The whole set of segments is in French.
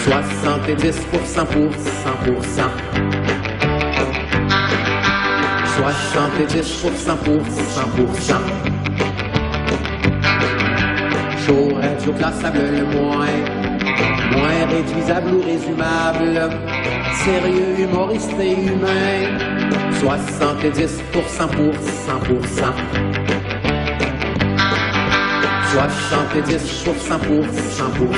70% pour 100%. 70% pour 100%. Chaud, radio classable le moins réduisable ou résumable. Sérieux, humoriste et humain. 70% pour 100%. 70% pour 100%.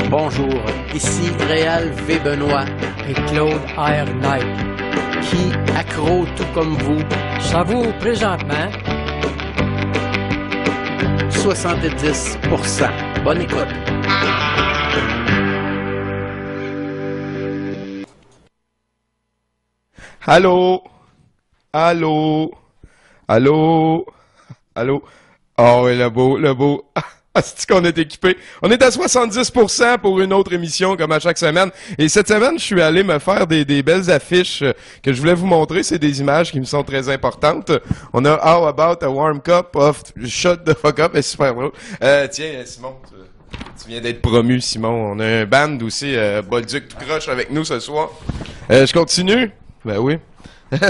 Bonjour, ici Réal V. Benoît et Claude R. Knight, qui, accro tout comme vous, savoure présentement 70%. Bonne écoute. Allô? Allô? Allô? Allô? Oh, oui, le beau. Ah, c'est qu'on est équipé. On est à 70% pour une autre émission, comme à chaque semaine. Et cette semaine, je suis allé me faire des belles affiches que je voulais vous montrer. C'est des images qui me sont très importantes. On a How About a Warm Cup of Shut the Fuck Up. C'est super drôle. Tiens, Simon, tu viens d'être promu, Simon. On a un band aussi, Bolduc tout croche avec nous ce soir. Je continue? Ben oui.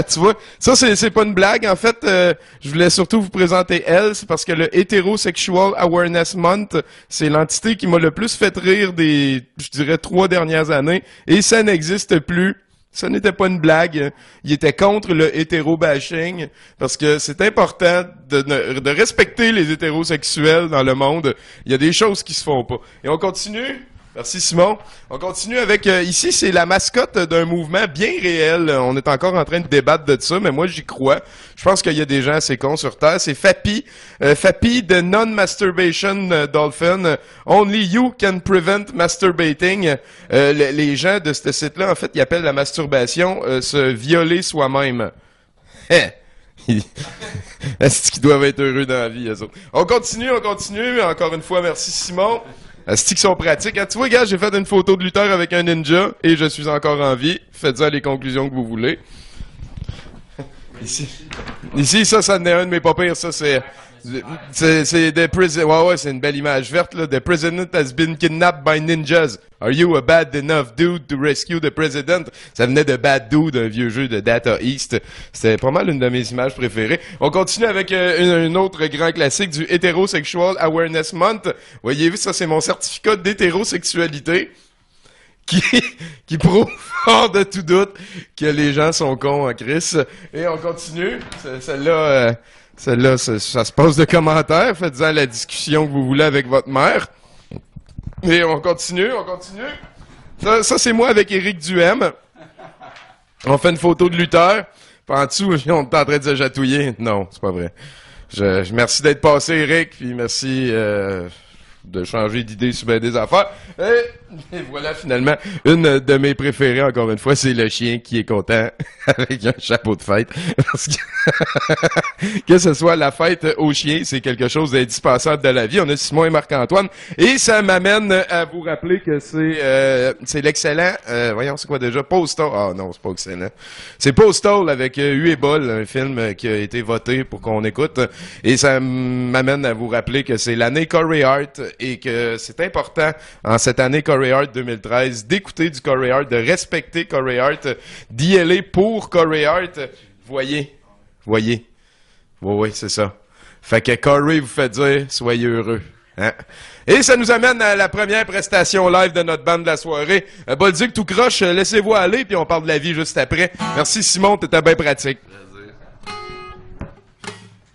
Tu vois, ça c'est pas une blague. En fait, je voulais surtout vous présenter elle, c'est parce que le Heterosexual Awareness Month, c'est l'entité qui m'a le plus fait rire je dirais, 3 dernières années, et ça n'existe plus. Ça n'était pas une blague. Il était contre le hétéro-bashing, parce que c'est important de respecter les hétérosexuels dans le monde. Il y a des choses qui se font pas. Et on continue. Merci Simon. On continue avec, ici c'est la mascotte d'un mouvement bien réel. On est encore en train de débattre de ça, mais moi j'y crois. Je pense qu'il y a des gens assez cons sur Terre. C'est FAPI. FAPI, the Non-Masturbation Dolphin. Only you can prevent masturbating. Les gens de ce site-là, en fait, ils appellent la masturbation se violer soi-même. Est-ce qu'ils doivent être heureux dans la vie, eux autres? On continue. Encore une fois, merci Simon. Est-ce qu'ils sont pratiques? Ah, tu vois, gars, j'ai fait une photo de lutteur avec un ninja et je suis encore en vie. Faites-en les conclusions que vous voulez. Ici, ça en est un de mes pas pires. Ça, c'est the president. Ouais, c'est une belle image verte, là. The president has been kidnapped by ninjas. Are you a bad enough dude to rescue the president? Ça venait de Bad Dude, un vieux jeu de Data East. C'était pas mal une de mes images préférées. On continue avec un autre grand classique du Heterosexual Awareness Month. Voyez-vous, ça c'est mon certificat d'hétérosexualité qui prouve hors de tout doute que les gens sont cons en Christ. Et on continue. Celle-là, ça se pose de commentaires. Faites-en la discussion que vous voulez avec votre mère. Et on continue. Ça c'est moi avec Éric Duhem. On fait une photo de lutteur. Puis en dessous, on est en train de se chatouiller. Non, c'est pas vrai. Merci d'être passé, Éric. Puis merci de changer d'idée sur bien des affaires. Et voilà, finalement, une de mes préférées, encore une fois, c'est le chien qui est content avec un chapeau de fête. Parce que ce soit la fête au chien, c'est quelque chose d'indispensable de la vie. On a Simon et Marc-Antoine. Et ça m'amène à vous rappeler que c'est l'excellent, voyons, c'est quoi déjà? Postal. Ah non, c'est pas excellent. C'est Postal avec Uwe Boll, un film qui a été voté pour qu'on écoute. Et ça m'amène à vous rappeler que c'est l'année Corey Hart et que c'est important en cette année Corey Hart 2013 d'écouter du Corey Hart, de respecter Corey Hart, d'y aller pour Corey Hart. Voyez. Oui, c'est ça. Fait que Corey vous fait dire, soyez heureux. Hein? Et ça nous amène à la première prestation live de notre bande de la soirée. Bolduc tout croche, laissez-vous aller, puis on parle de la vie juste après. Merci Simon, t'étais bien pratique. Plaisir.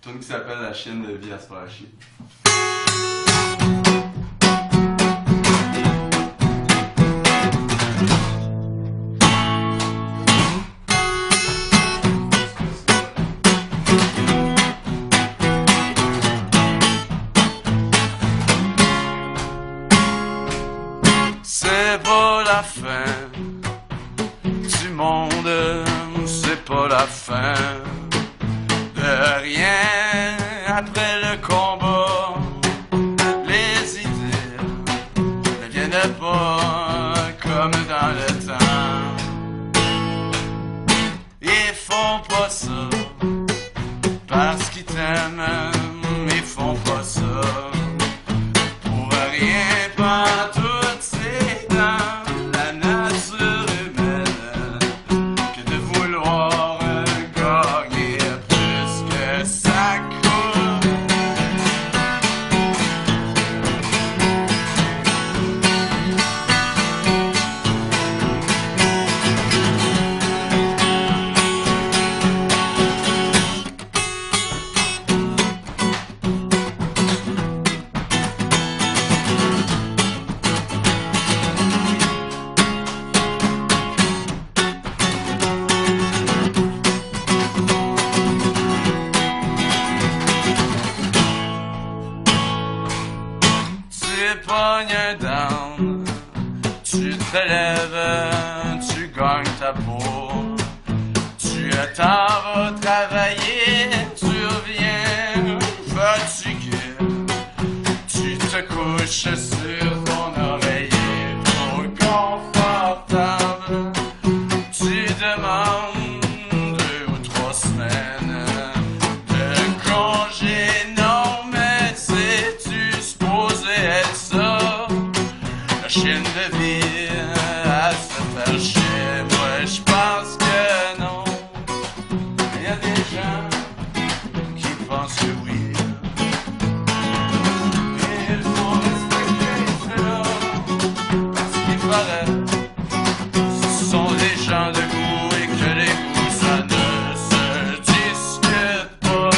Tune qui s'appelle La chienne de vie à se faire chier. C'est pas la fin du monde, c'est pas la fin de rien après le combat. Les idées ne viennent pas comme dans le temps. Ils font pas ça parce qu'ils t'aiment, ils font pas ça pognes un down, tu te lèves, tu gagnes ta peau, tu t'en vas travailler, tu reviens fatigué, tu te couches sur ton oreiller trop confortable, tu demandes 2 ou 3 semaines de congé, non mais c'est-tu supposé être ça, la chienne de vie à se faire chier, moi je pense que non, il y a des gens qui pensent que oui. Il faut respecter cela, parce qu'il paraît, ce sont des gens de goût et que les goûts ça ne se discute pas.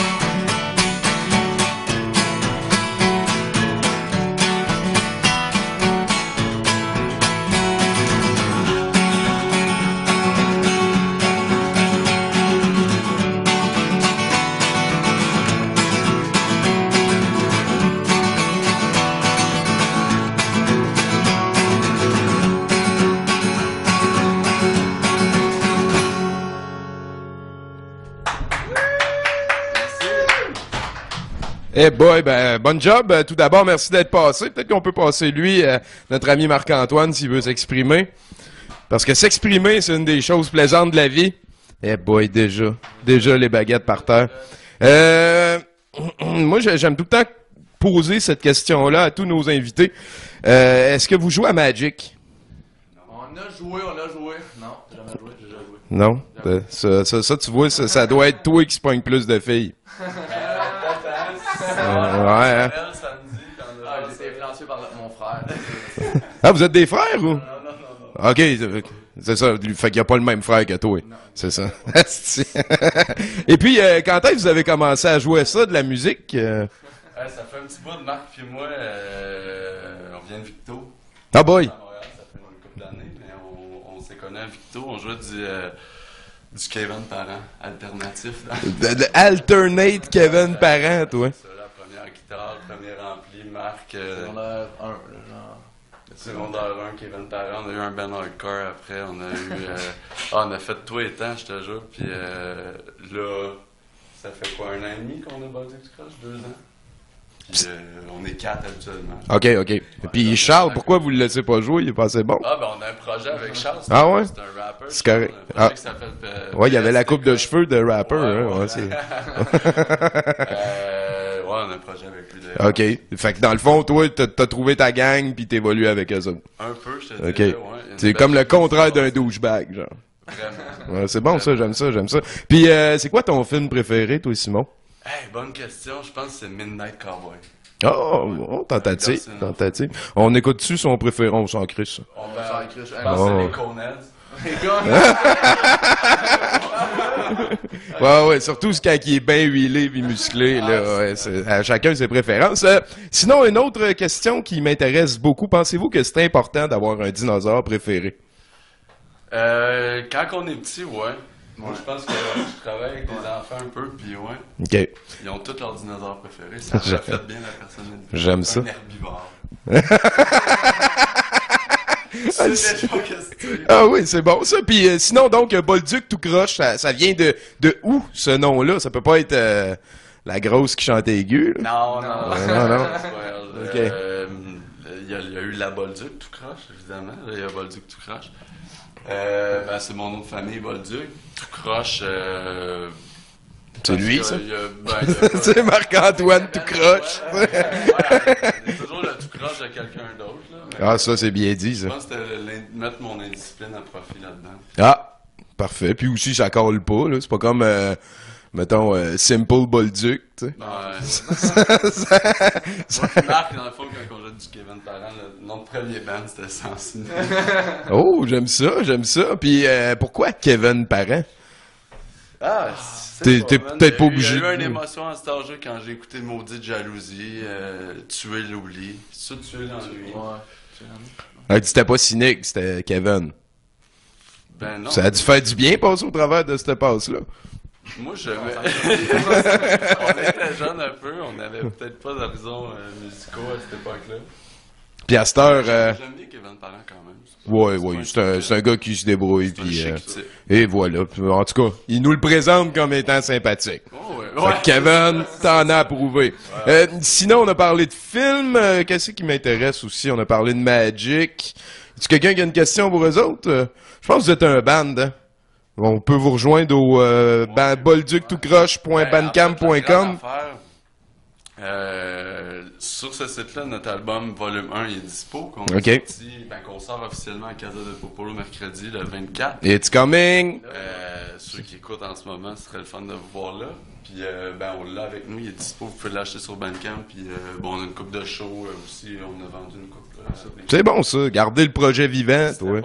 Eh boy, ben, bon job. Tout d'abord, merci d'être passé. Peut-être qu'on peut passer lui, notre ami Marc-Antoine, s'il veut s'exprimer. Parce que s'exprimer, c'est une des choses plaisantes de la vie. Eh boy, déjà les baguettes par terre. Moi, j'aime tout le temps poser cette question-là à tous nos invités. Est-ce que vous jouez à Magic? On a joué. Non, jamais joué, j'ai déjà joué. Non? Ça, tu vois, ça doit être toi qui se pogne plus de filles. Ouais, hein? J'ai été influencé par mon frère. Ah, vous êtes des frères ou? Non. Ok, c'est ça. Fait qu'il n'y a pas le même frère que toi. C'est ça. Et puis, quand est-ce que vous avez commencé à jouer ça, de la musique? Ça fait un petit bout de Marc puis moi, on vient de Victo. Ah boy! À Montréal, ça fait une couple d'années, mais on s'est connus à Victo. On jouait du Kevin Parent, alternatif. De alternate Kevin Parent, toi. C'est ça, la première guitare, le premier ampli, Marc. Secondaire 1, genre. Secondaire 1, Kevin Parent. On a eu un band hardcore après. On a eu. On a fait tout et temps, je te jure. Puis là, ça fait quoi, 1 an et demi qu'on a battu du croche? 2 ans? Puis on est 4 habituellement. Ok. Puis Charles, pourquoi vous le laissez pas jouer? Il est pas assez bon. Ah, ben on a un projet avec Charles. Ah ouais? C'est un rapper. C'est correct. Un projet Ah. qui s'appelle. Ouais, il y avait la coupe de cheveux de rapper, Ouais, hein. ouais. Ouais, c'est... Ouais, on a un projet avec lui d'ailleurs. Ok. Fait que dans le fond, toi, t'as trouvé ta gang pis t'évolues avec eux autres. Un peu, je te Ok. dirais, ouais. C'est comme le contraire d'un douchebag, genre. Vraiment. Ouais, c'est bon ça, j'aime ça. Puis c'est quoi ton film préféré, toi, Simon? Hey, bonne question. Je pense que c'est Midnight Cowboy. Oh, tentative. On écoute-tu son préféré? On s'en crisse. On s'en va crisse. Je pense que c'est Oh. les Coneheads. Ouais, surtout quand il est bien huilé puis musclé, là, ouais, à chacun ses préférences. Sinon, une autre question qui m'intéresse beaucoup, pensez-vous que c'est important d'avoir un dinosaure préféré? Quand on est petit, ouais. Moi, je pense que je travaille avec des enfants un peu, puis ouais. OK. Ils ont tous leurs dinosaures préférés. Ça reflète bien la personnalité. J'aime ça. Un herbivore. Ah oui, c'est bon ça. Puis sinon, donc, Bolduc tout croche, ça vient de où, ce nom-là? Ça peut pas être la grosse qui chante aiguë, là? Non. Non. Ok. Il y a eu la Bolduc tout croche, évidemment. Là, il y a Bolduc tout croche. Ben, c'est mon nom de famille, Bolduc. Tout croche. C'est lui, ça? C'est C'est Marc-Antoine tout croche. C'est toujours le tout croche de quelqu'un d'autre. Là, mais Ah, ça, c'est bien dit, je ça. pense que c'était mettre mon indiscipline à profit là-dedans. Ah, parfait. Puis aussi, ça colle pas, là. C'est pas comme, mettons, Simple Bolduc, tu sais. Moi puis Marc, dans le fond, quand on jouait du Kevin Parent, le nom de premier band, c'était Sens Unique. Oh, j'aime ça. Puis pourquoi Kevin Parent? Ah, T'es peut-être pas obligé. Il y a eu de- une émotion à cet âge-là quand j'ai écouté Maudite Jalousie, Tuer l'oubli. C'est ça, Tuer l'ennui. C'était pas cynique, c'était Kevin. Ben non. Ça a dû faire du bien passer au travers de cette passe-là. Moi, je on était jeunes un peu, on n'avait peut-être pas d'horizons musicaux à cette époque-là. Puis à cette heure, J'aime bien Kevin Parent quand même. ouais, c'est un gars qui se débrouille. C'est un Puis, chic type. et voilà. Puis, en tout cas, il nous le présente comme étant sympathique. Oh, ouais. Fait que Kevin, t'en as approuvé. Sinon, on a parlé de films. Qu'est-ce qui m'intéresse aussi? On a parlé de Magic. Est-ce quelqu'un qui a une question pour eux autres? Je pense que vous êtes un band, hein? On peut vous rejoindre au bolductoutcroche.bandcamp.com. Sur ce site-là, notre album Volume 1 il est dispo, qu'on a Ok. sorti, qu'on sort officiellement à Casa de Popolo mercredi, le 24. It's coming! Ceux qui écoutent en ce moment, ce serait le fun de vous voir là. Puis on l'a avec nous, il est dispo, vous pouvez l'acheter sur Bandcamp. Puis on a une coupe de show aussi, on a vendu une coupe. C'est bon ça, garder le projet vivant, toi.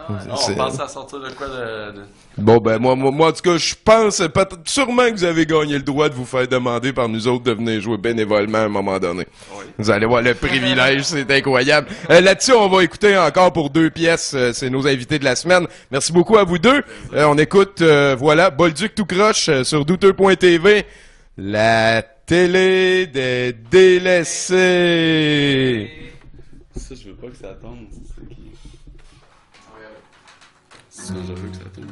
Non, on pense à sortir de quoi de... Bon ben moi en tout cas je pense sûrement que vous avez gagné le droit de vous faire demander par nous autres de venir jouer bénévolement à un moment donné. Oui. Vous allez voir le privilège, c'est incroyable. Là-dessus on va écouter encore pour 2 pièces, c'est nos invités de la semaine. Merci beaucoup à vous deux. On écoute voilà Bolduc tout croche sur douteux.tv, la télé des délaissés. Ça, je veux pas que ça tombe. C'est ça qui... Ça, je veux que ça tombe.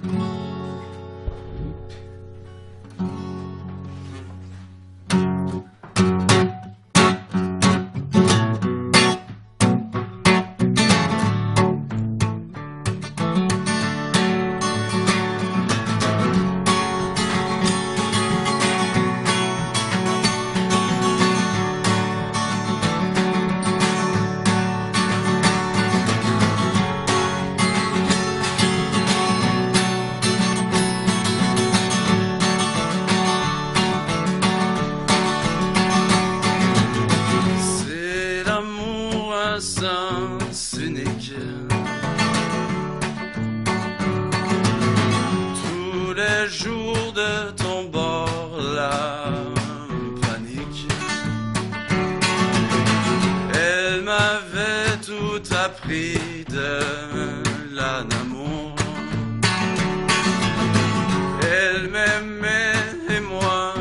C'est l'amour à sens unique. Tous les jours de ton bord, la panique. Elle m'avait tout appris de l'amour. Elle m'aimait et moi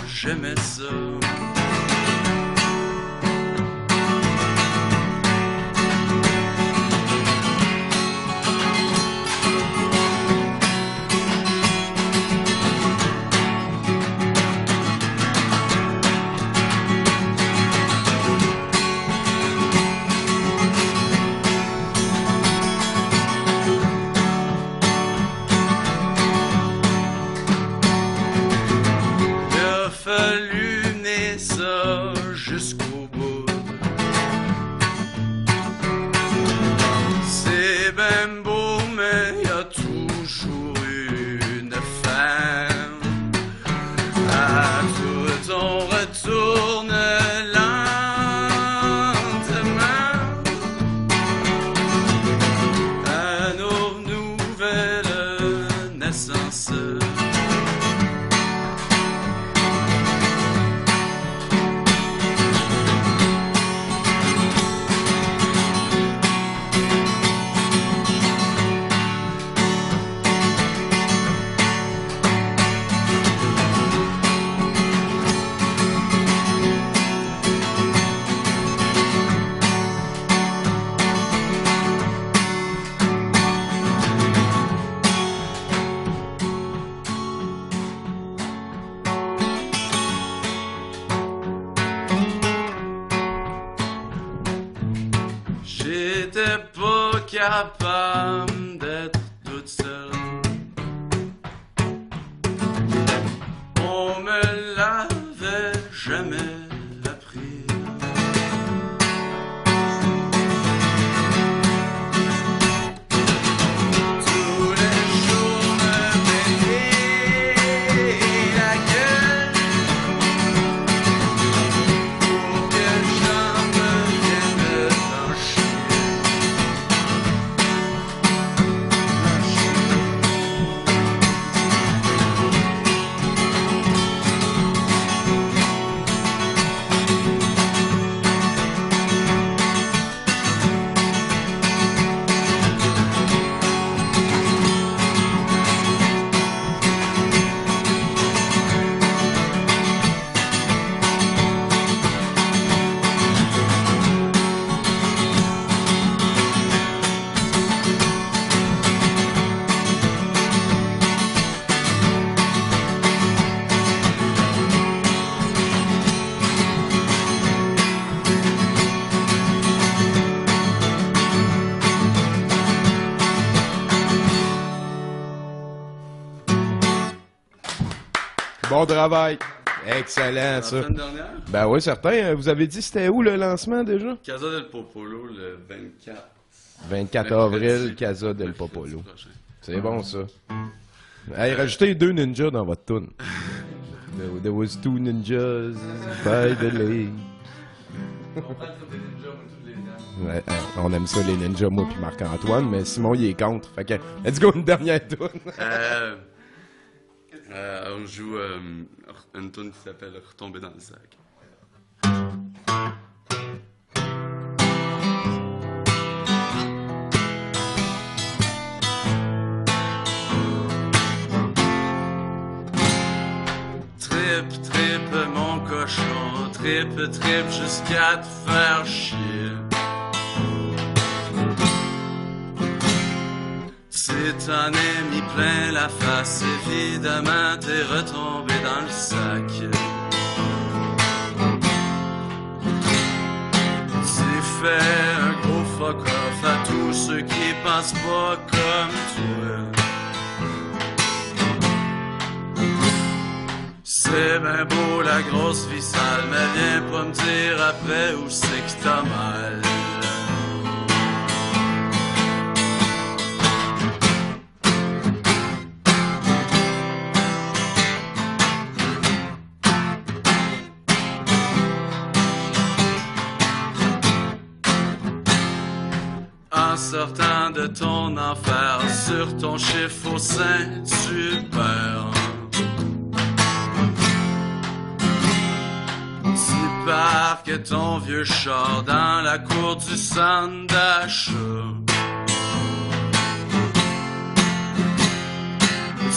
j'aimais ça. Il a fallu mener ça jusqu'au bout. C'est ben beau, mais il y a toujours une fin. À tout on retourne lentement à nos nouvelles naissances. J'étais pas capable d'être toute seule. On me l'avait jamais appris. Tous les jours me péter la gueule pour que j'en revienne blanchir. Bon travail. Excellent, La ça. semaine dernière, Ben oui, certain. Vous avez dit c'était où le lancement déjà? Casa del Popolo, le 24. 24 avril, Mercredi. Casa del Mercredi Popolo. prochain. C'est bon, ça. Hey, rajoutez 2 ninjas dans votre tune. There was 2 ninjas by the lake. On parle comme des ninjas, moi, tous les ans. Ouais, on aime ça, les ninjas, moi puis Marc-Antoine, mais Simon, il est contre. Fait que, let's go, une dernière tune. On joue une tune qui s'appelle Retomber dans le sac. Trip, trip, mon cochon, trip, trip jusqu'à te faire chier. Si t'en as mis plein la face, évidemment t'es retombé dans le sac. Tu fais un gros fuck-off à tous ceux qui pensent pas comme toi. C'est ben beau la grosse vie sale, mais viens pas me dire après où c'est que t'as mal. En sortant de ton enfer, sur ton chiffre au sein, tu perds. Tu parques ton vieux char dans la cour du centre d'achat.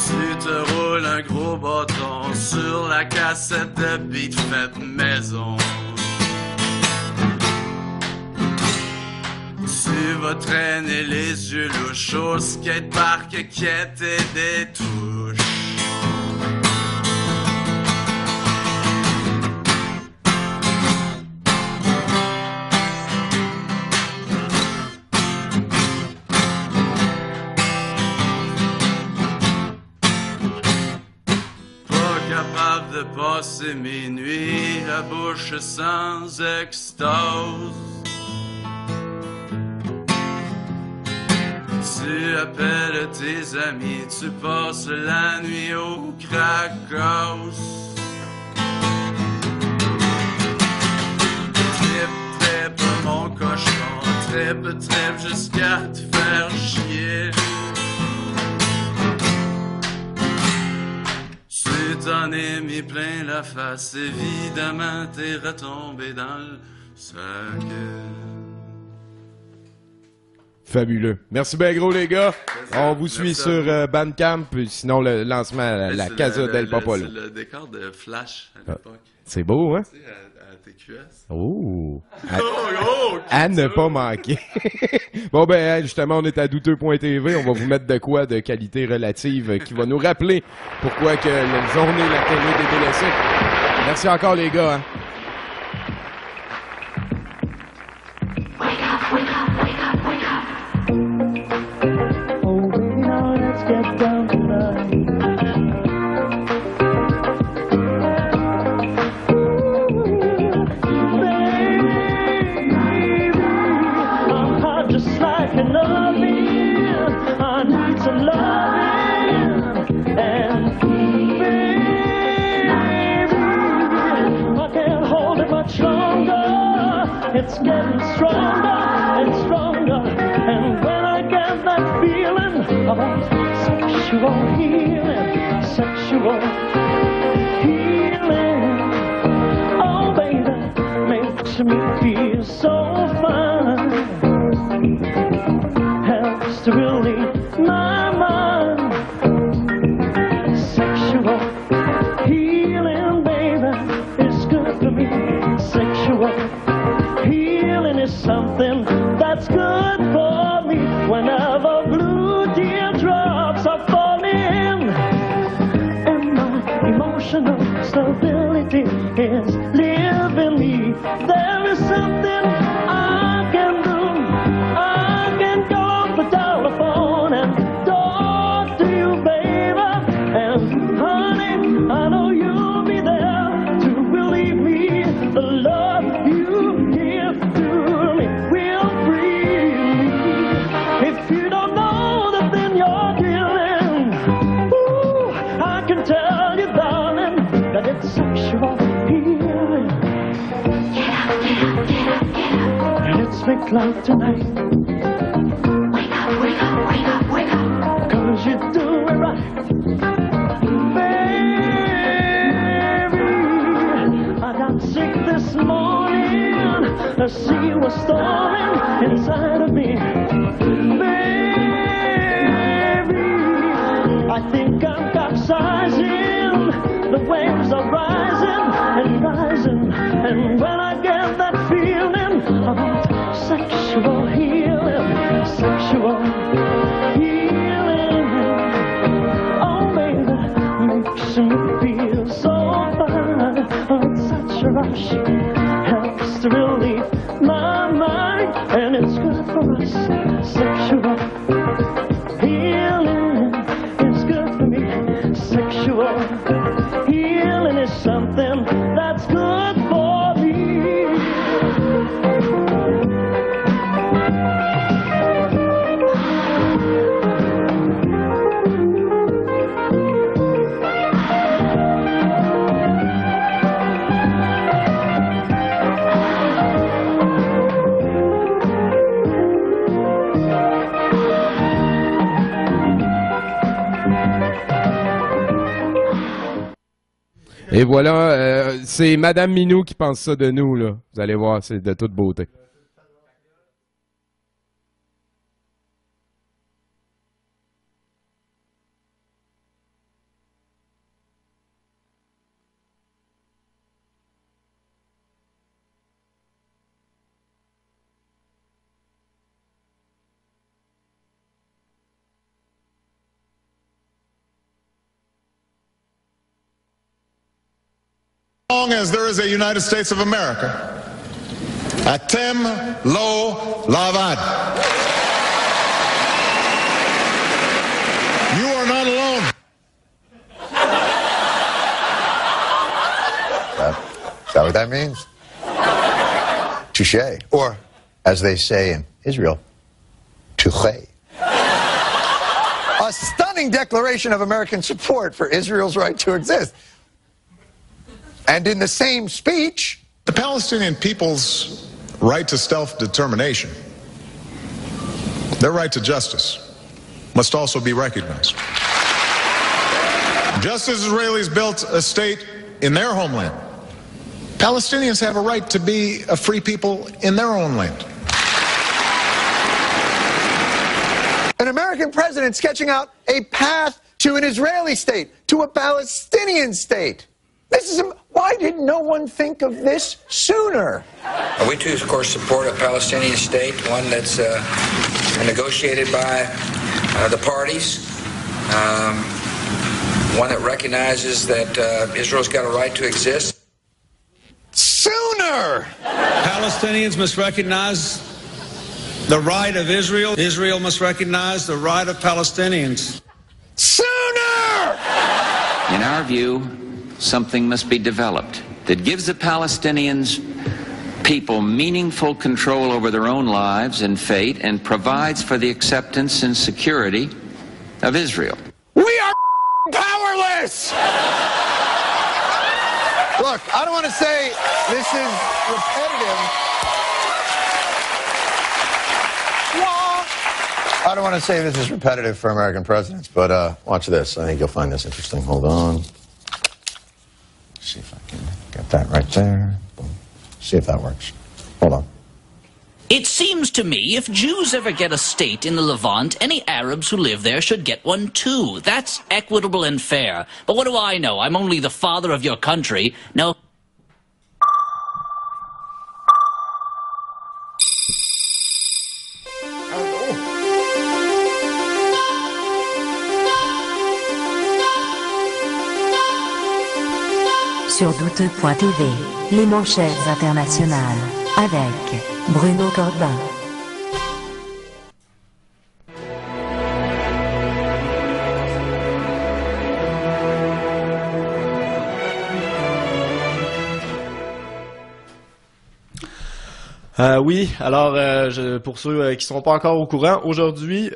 Tu te roules un gros bâton sur la cassette de beat faite maison. Tu vas traîner les yeux louches au skatepark quête et des touches. Pas capable de passer mes nuits la bouche sans extase. Tu appelles tes amis, tu passes la nuit au crack house. Trip, trip, mon cochon, trip, trip jusqu'à te faire chier. Si t'en as mis plein la face, évidemment t'es retombé dans le sac. Fabuleux. Merci bien gros, les gars. On vous suit Merci sur Bandcamp, sinon le lancement à la C'est Casa del Popolo. C'est le décor de Flash à l'époque. C'est beau, hein? Tu sais, à TQS. Oh! Oh, À ne pas manquer. Bon, ben, justement, on est à douteux.tv. On va vous mettre de quoi de qualité relative qui va nous rappeler pourquoi que la journée, la télé des délaissés. Merci encore, les gars. Hein? Oh, baby, now let's get down tonight. Baby, I'm hot just like an oven. I need some loving. And baby, I can't hold it much longer. It's getting stronger and stronger. And when I get that feeling of sexual healing, sexual healing, oh baby, makes me feel so fine. Helps to relieve my mind. Sexual healing, baby, is good for me. Sexual healing is something that's good for me. Whenever blue teardrops are falling, and my emotional stability is leaving me, there is something I can do. I can call the telephone and talk to you, baby. And honey, I know you speak like tonight. Wake up, wake up, wake up, wake up. 'Cause you do it right. Baby, I got sick this morning. The sea was storming inside of me. Baby, I think I'm capsizing. The waves are rising and rising. And when I get that feeling of sexual healing, sexual healing, oh baby, makes me feel so fine. Oh, it's such a rush, helps to relieve my mind, and it's good for us. Sexual healing is good for me. Sexual healing is something that's good for me. Et voilà, c'est Madame Minou qui pense ça de nous, là. Vous allez voir, c'est de toute beauté. As long as there is a United States of America, Atem Lo Lavad. You are not alone. Is that what that means? Touché. Or, as they say in Israel, touché. A stunning declaration of American support for Israel's right to exist. And in the same speech, the Palestinian people's right to self-determination, their right to justice, must also be recognized. Just as Israelis built a state in their homeland, Palestinians have a right to be a free people in their own land. An American president sketching out a path to an Israeli state, to a Palestinian state. This is why did no one think of this sooner? We too, of course, support a Palestinian state, one that's negotiated by the parties, one that recognizes that Israel's got a right to exist. Sooner! Palestinians must recognize the right of Israel. Israel must recognize the right of Palestinians. Sooner! In our view, something must be developed that gives the Palestinians people meaningful control over their own lives and fate and provides for the acceptance and security of Israel. We are powerless! Look, I don't want to say this is repetitive. I don't want to say this is repetitive for American presidents, but watch this. I think you'll find this interesting. Hold on. See if I can get that right there. Boom. See if that works. Hold on. It seems to me if Jews ever get a state in the Levant, any Arabs who live there should get one too. That's equitable and fair. But what do I know? I'm only the father of your country. No. Sur douteux.tv, les manchettes internationales, avec Bruno Corbin. Oui, alors pour ceux qui sont pas encore au courant, aujourd'hui,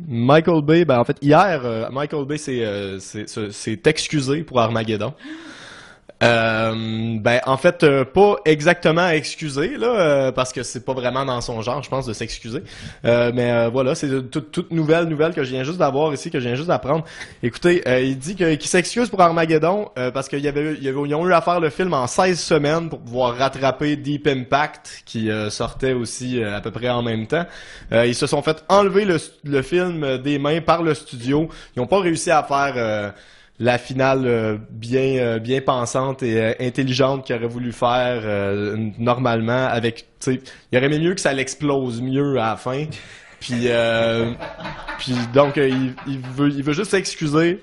Michael Bay, en fait hier, Michael Bay s'est excusé pour Armageddon. Ben en fait pas exactement excusé là parce que c'est pas vraiment dans son genre je pense de s'excuser mais voilà c'est toute nouvelle que je viens juste d'avoir ici que je viens juste d'apprendre. Écoutez il dit qu'il s'excuse pour Armageddon parce qu'ils ont eu à faire le film en 16 semaines pour pouvoir rattraper Deep Impact qui sortait aussi à peu près en même temps. Ils se sont fait enlever le film des mains par le studio. Ils n'ont pas réussi à faire la finale bien pensante et intelligente qu'il aurait voulu faire normalement avec, tu sais, il aurait aimé mieux que ça l'explose mieux à la fin. Puis donc il veut juste s'excuser.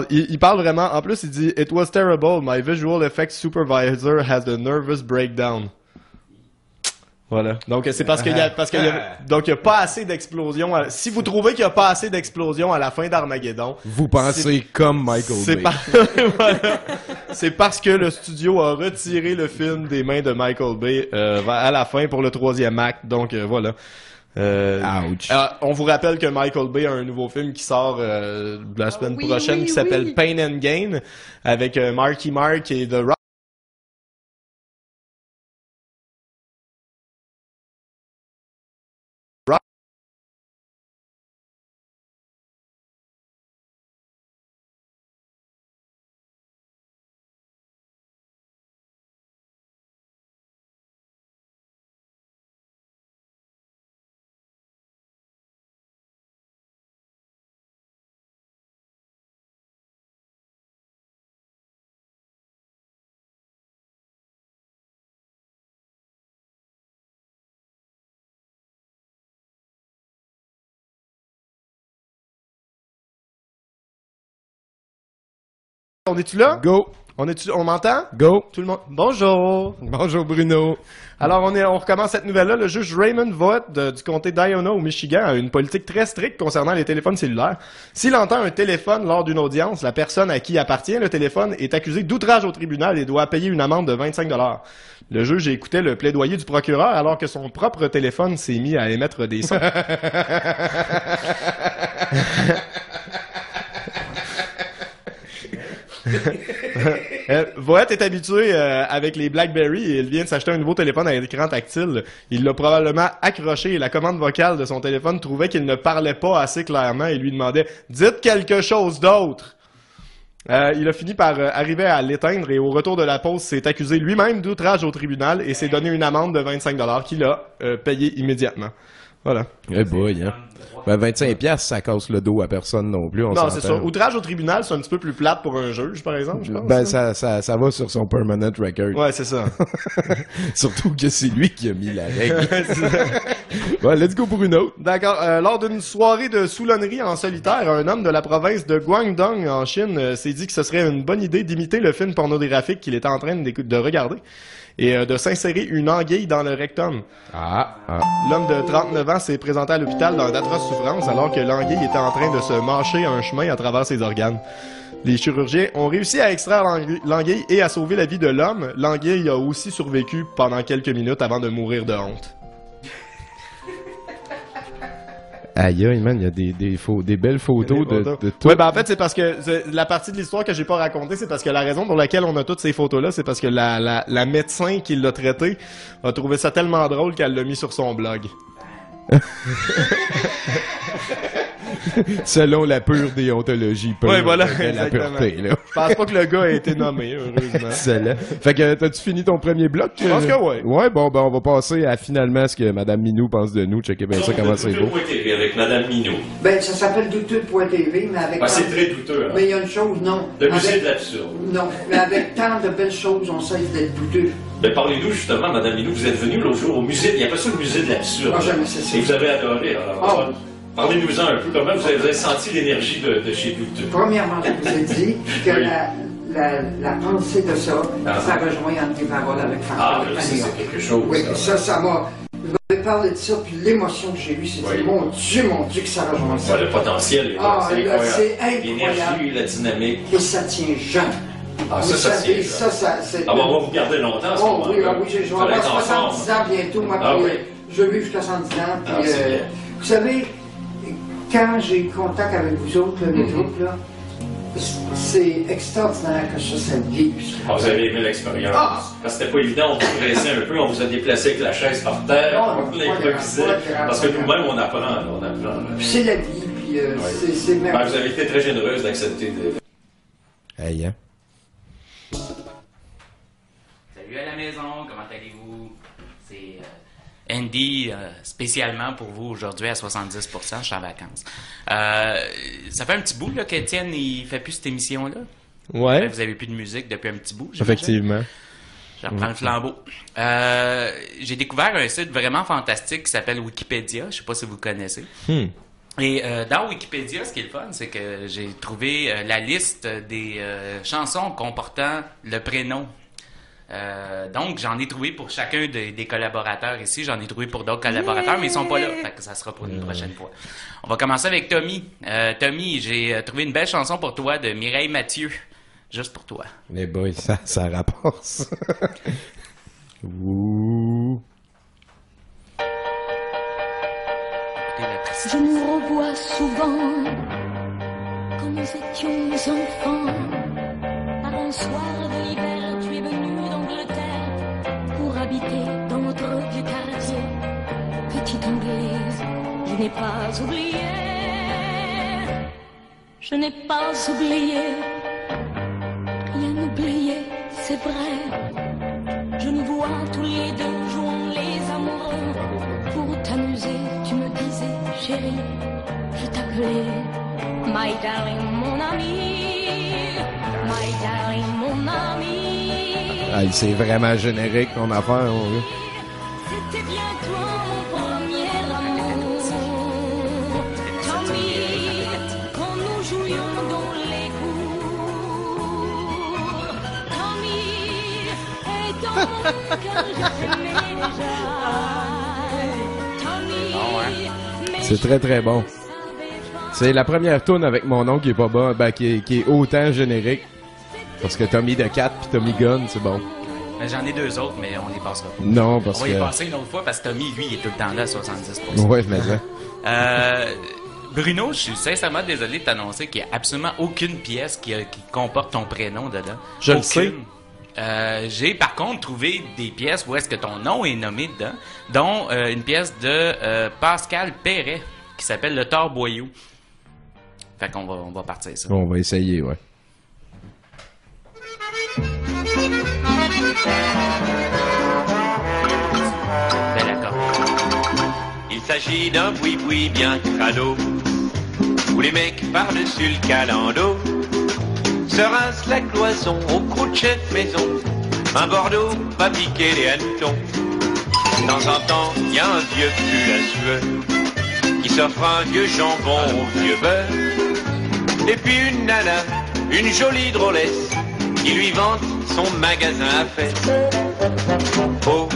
Il parle vraiment. En plus, il dit "It was terrible. My visual effects supervisor has a nervous breakdown." Voilà. Donc c'est parce qu'il y a pas assez d'explosions. Si vous trouvez qu'il y a pas assez d'explosions à la fin d'Armageddon, vous pensez comme Michael Bay. Voilà. C'est parce que le studio a retiré le film des mains de Michael Bay à la fin pour le 3e acte. Donc voilà. Ouch. On vous rappelle que Michael Bay a un nouveau film qui sort la semaine prochaine qui s'appelle Pain and Gain avec Marky Mark et The Rock. On est-tu là? Go! On m'entend? Go! Tout le monde. Bonjour! Bonjour Bruno! Alors on recommence cette nouvelle-là. Le juge Raymond Vogt du comté d'Iona au Michigan a une politique très stricte concernant les téléphones cellulaires. S'il entend un téléphone lors d'une audience, la personne à qui appartient le téléphone est accusée d'outrage au tribunal et doit payer une amende de 25 $. Le juge écoutait le plaidoyer du procureur alors que son propre téléphone s'est mis à émettre des sons. Voët est habitué avec les BlackBerry et il vient de s'acheter un nouveau téléphone à écran tactile. Il l'a probablement accroché et la commande vocale de son téléphone trouvait qu'il ne parlait pas assez clairement et lui demandait « Dites quelque chose d'autre !» Il a fini par arriver à l'éteindre et au retour de la pause s'est accusé lui-même d'outrage au tribunal et s'est donné une amende de 25 $ qu'il a payé immédiatement. Voilà. Eh boy, hein. Ben 25$, ça casse le dos à personne non plus. Non, c'est ça. Outrage au tribunal, c'est un petit peu plus plate pour un juge, par exemple, je pense. Ben ça va sur son permanent record. Ouais, c'est ça. Surtout que c'est lui qui a mis la règle. Ouais, let's go pour une autre. D'accord. Lors d'une soirée de soulonnerie en solitaire, un homme de la province de Guangdong, en Chine, s'est dit que ce serait une bonne idée d'imiter le film pornographique qu'il était en train de regarder et de s'insérer une anguille dans le rectum. L'homme de 39 ans s'est présenté à l'hôpital dans d'atroces souffrances alors que l'anguille était en train de se mâcher un chemin à travers ses organes. Les chirurgiens ont réussi à extraire l'anguille et à sauver la vie de l'homme. L'anguille a aussi survécu pendant quelques minutes avant de mourir de honte. Aïe, man, il y a des belles photos de tout. Ouais, ben en fait, c'est parce que la partie de l'histoire que j'ai pas racontée, c'est parce que la raison pour laquelle on a toutes ces photos-là, c'est parce que la médecin qui l'a traité a trouvé ça tellement drôle qu'elle l'a mis sur son blog. Selon la pure déontologie. Ouais, voilà, la pureté, là. Je pense pas que le gars a été nommé, heureusement. Excellent. Fait que, t'as-tu fini ton premier bloc? Je pense que oui. Ouais, bon, ben, on va passer à finalement ce que Madame Minou pense de nous. Checker bien ça, comment c'est beau. Douteux.tv avec Madame Minou. Ben, ça s'appelle Douteux.tv, mais avec... Ben, c'est très douteux, hein. Mais il y a une chose, non. Le musée de l'absurde. Non, mais avec tant de belles choses, on cesse d'être douteux. Ben, parlez-nous justement, Madame Minou, vous êtes venue l'autre jour au musée, il y a pas ça le musée de l'absurde. Ah, jamais c'est ça. Et vous avez adoré, alors. Parlez-nous-en un peu, comment vous avez senti l'énergie de chez Douteux? Premièrement, je vous ai dit que la pensée de ça, ça rejoint entre les paroles avec François. Ah, ça, c'est quelque chose. Oui, ça m'a... Vous m'avez parlé de ça, puis l'émotion que j'ai eue, c'était mon Dieu, que ça rejoint ça. Le potentiel est là, c'est incroyable. C'est incroyable. L'énergie, la dynamique. Et ça tient jeune. Ah, ça tient jeune. C'est... on va vous garder longtemps, à ce moment-là. Oui, je vais avoir 70 ans bientôt, moi, puis je vis jusqu'à 70 ans, puis vous savez... Quand j'ai contact avec vous autres, les groupes, là, c'est extraordinaire que je fasse un livre. Ah, vous avez aimé l'expérience. Parce que c'était pas évident, on vous pressait un peu, on vous a déplacé avec la chaise par terre, on l'improvisait. Parce que nous-mêmes, on apprend, là, on apprend. Puis c'est la vie, puis c'est merveilleux. Ben, vous avez été très généreuse d'accepter de... Hey, hein? Salut à la maison, comment allez-vous? C'est Andy, spécialement pour vous aujourd'hui à 70%, je suis en vacances. Ça fait un petit bout là, qu'Étienne il fait plus cette émission-là. Ouais. Vous avez plus de musique depuis un petit bout. Effectivement. Je reprends le flambeau. J'ai découvert un site vraiment fantastique qui s'appelle Wikipédia. Je sais pas si vous le connaissez. Et dans Wikipédia, ce qui est le fun, c'est que j'ai trouvé la liste des chansons comportant le prénom. Donc, j'en ai trouvé pour chacun des collaborateurs ici. J'en ai trouvé pour d'autres collaborateurs, mais ils sont pas là. Fait que ça sera pour une prochaine fois. On va commencer avec Tommy. Tommy, j'ai trouvé une belle chanson pour toi de Mireille Mathieu. Juste pour toi. Les boys, ça rapporte. Ouh. Je nous revois souvent quand nous étions enfants. Par un soir de l'hiver, tu es venu d'Angleterre pour habiter dans notre vieux quartier. Petite Anglaise, je n'ai pas oublié. Je n'ai pas oublié. Rien oublié, c'est vrai. Je nous vois tous les deux jouant les amoureux. Pour t'amuser, tu me disais, chérie, je t'appelais my darling, mon ami, my darling, mon ami. Ah, c'est vraiment générique ton affaire. C'était bien toi mon premier amour. Tommy, quand nous jouions dans les cours. Tommy, et dans mon cœur je t'aimais déjà. C'est très très bon. C'est la première tourne avec mon nom qui est pas bon, qui est autant générique. Parce que Tommy de 4 puis Tommy Gunn, c'est bon. J'en ai deux autres, mais on les passera pas. Non, parce que... On va y passer une autre fois parce que Tommy, lui, il est tout le temps là à 70%. Ouais, mais ça. Bruno, je suis sincèrement désolé de t'annoncer qu'il n'y a absolument aucune pièce qui comporte ton prénom dedans. Je le sais. J'ai par contre trouvé des pièces où est-ce que ton nom est nommé dedans, dont une pièce de Pascal Perret qui s'appelle Le Torboyau. Fait qu'on va partir ça. On va essayer, ouais. Bel accord. Il s'agit d'un boui-boui bien crado, où les mecs par-dessus le calando se rince la cloison au crochet de maison. Un Bordeaux va piquer les hannetons. De temps en temps, y a un vieux pull qui s'offre un vieux jambon au vieux beurre. Et puis une nana, une jolie drôlesse, qui lui vante son magasin à fesses. Au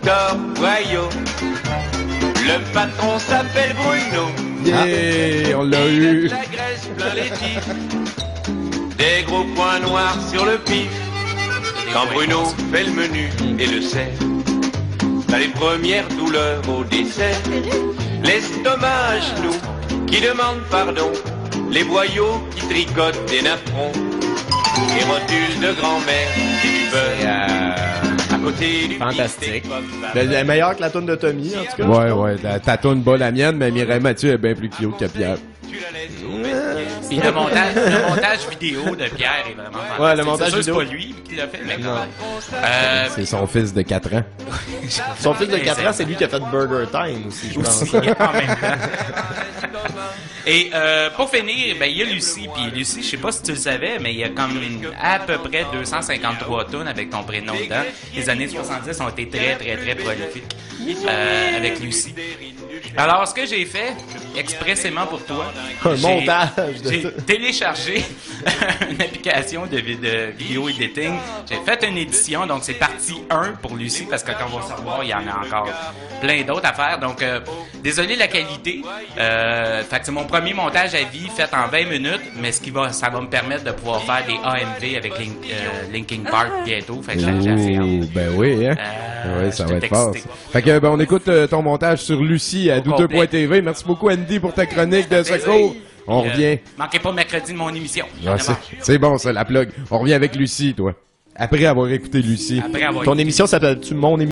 Torboyau, le patron s'appelle Bruno. Yeah, on l'a eu. La graisse plein les tifs. Des gros points noirs sur le pif. Quand Bruno fait le menu et le sert, t'as les premières douleurs au dessert. L'estomac à genoux qui demande pardon, les boyaux qui tricotent des napperons, les rotules de grand-mère et du beurre. À côté du fantastique. Elle est meilleure que la toune de Tommy, en tout cas. Ouais, ta toune bat la mienne, mais Mireille Mathieu est bien plus cute que Pierre. Puis le montage vidéo de Pierre est vraiment fantastique. Ouais, le montage vidéo. C'est pas lui qui l'a fait, mais quand même. C'est son fils de 4 ans. Son fils de 4 ans, c'est lui qui a fait Burger Time aussi, je pense. En même temps. Et pour finir, ben il y a Lucie. Puis Lucie, je sais pas si tu le savais, mais il y a comme à peu près 253 tonnes avec ton prénom dedans. Les années 70 ont été très, très, très prolifiques avec Lucie. Alors, ce que j'ai fait, expressément pour toi, j'ai téléchargé une application de vidéo editing. J'ai fait une édition, donc c'est partie 1 pour Lucie, parce que quand on va savoir, il y en a encore plein d'autres à faire. Donc, désolé la qualité. Fait que c'est mon premier montage à vie fait en 20 minutes, mais ça va me permettre de pouvoir faire des AMV avec Linkin Park bientôt. Fait que j'ai assez hâte. Ben oui, hein? Oui, ça va être fort. Fait que, on écoute ton montage sur Lucie à douteux.tv. Merci beaucoup, Andy, pour ta chronique de secours. On revient. Manquez pas mercredi de mon émission. Ah, c'est bon, ça, la plug. On revient avec Lucie, toi. Après avoir écouté Lucie. Après avoir Ton écouté émission s'appelle-tu Mon émission?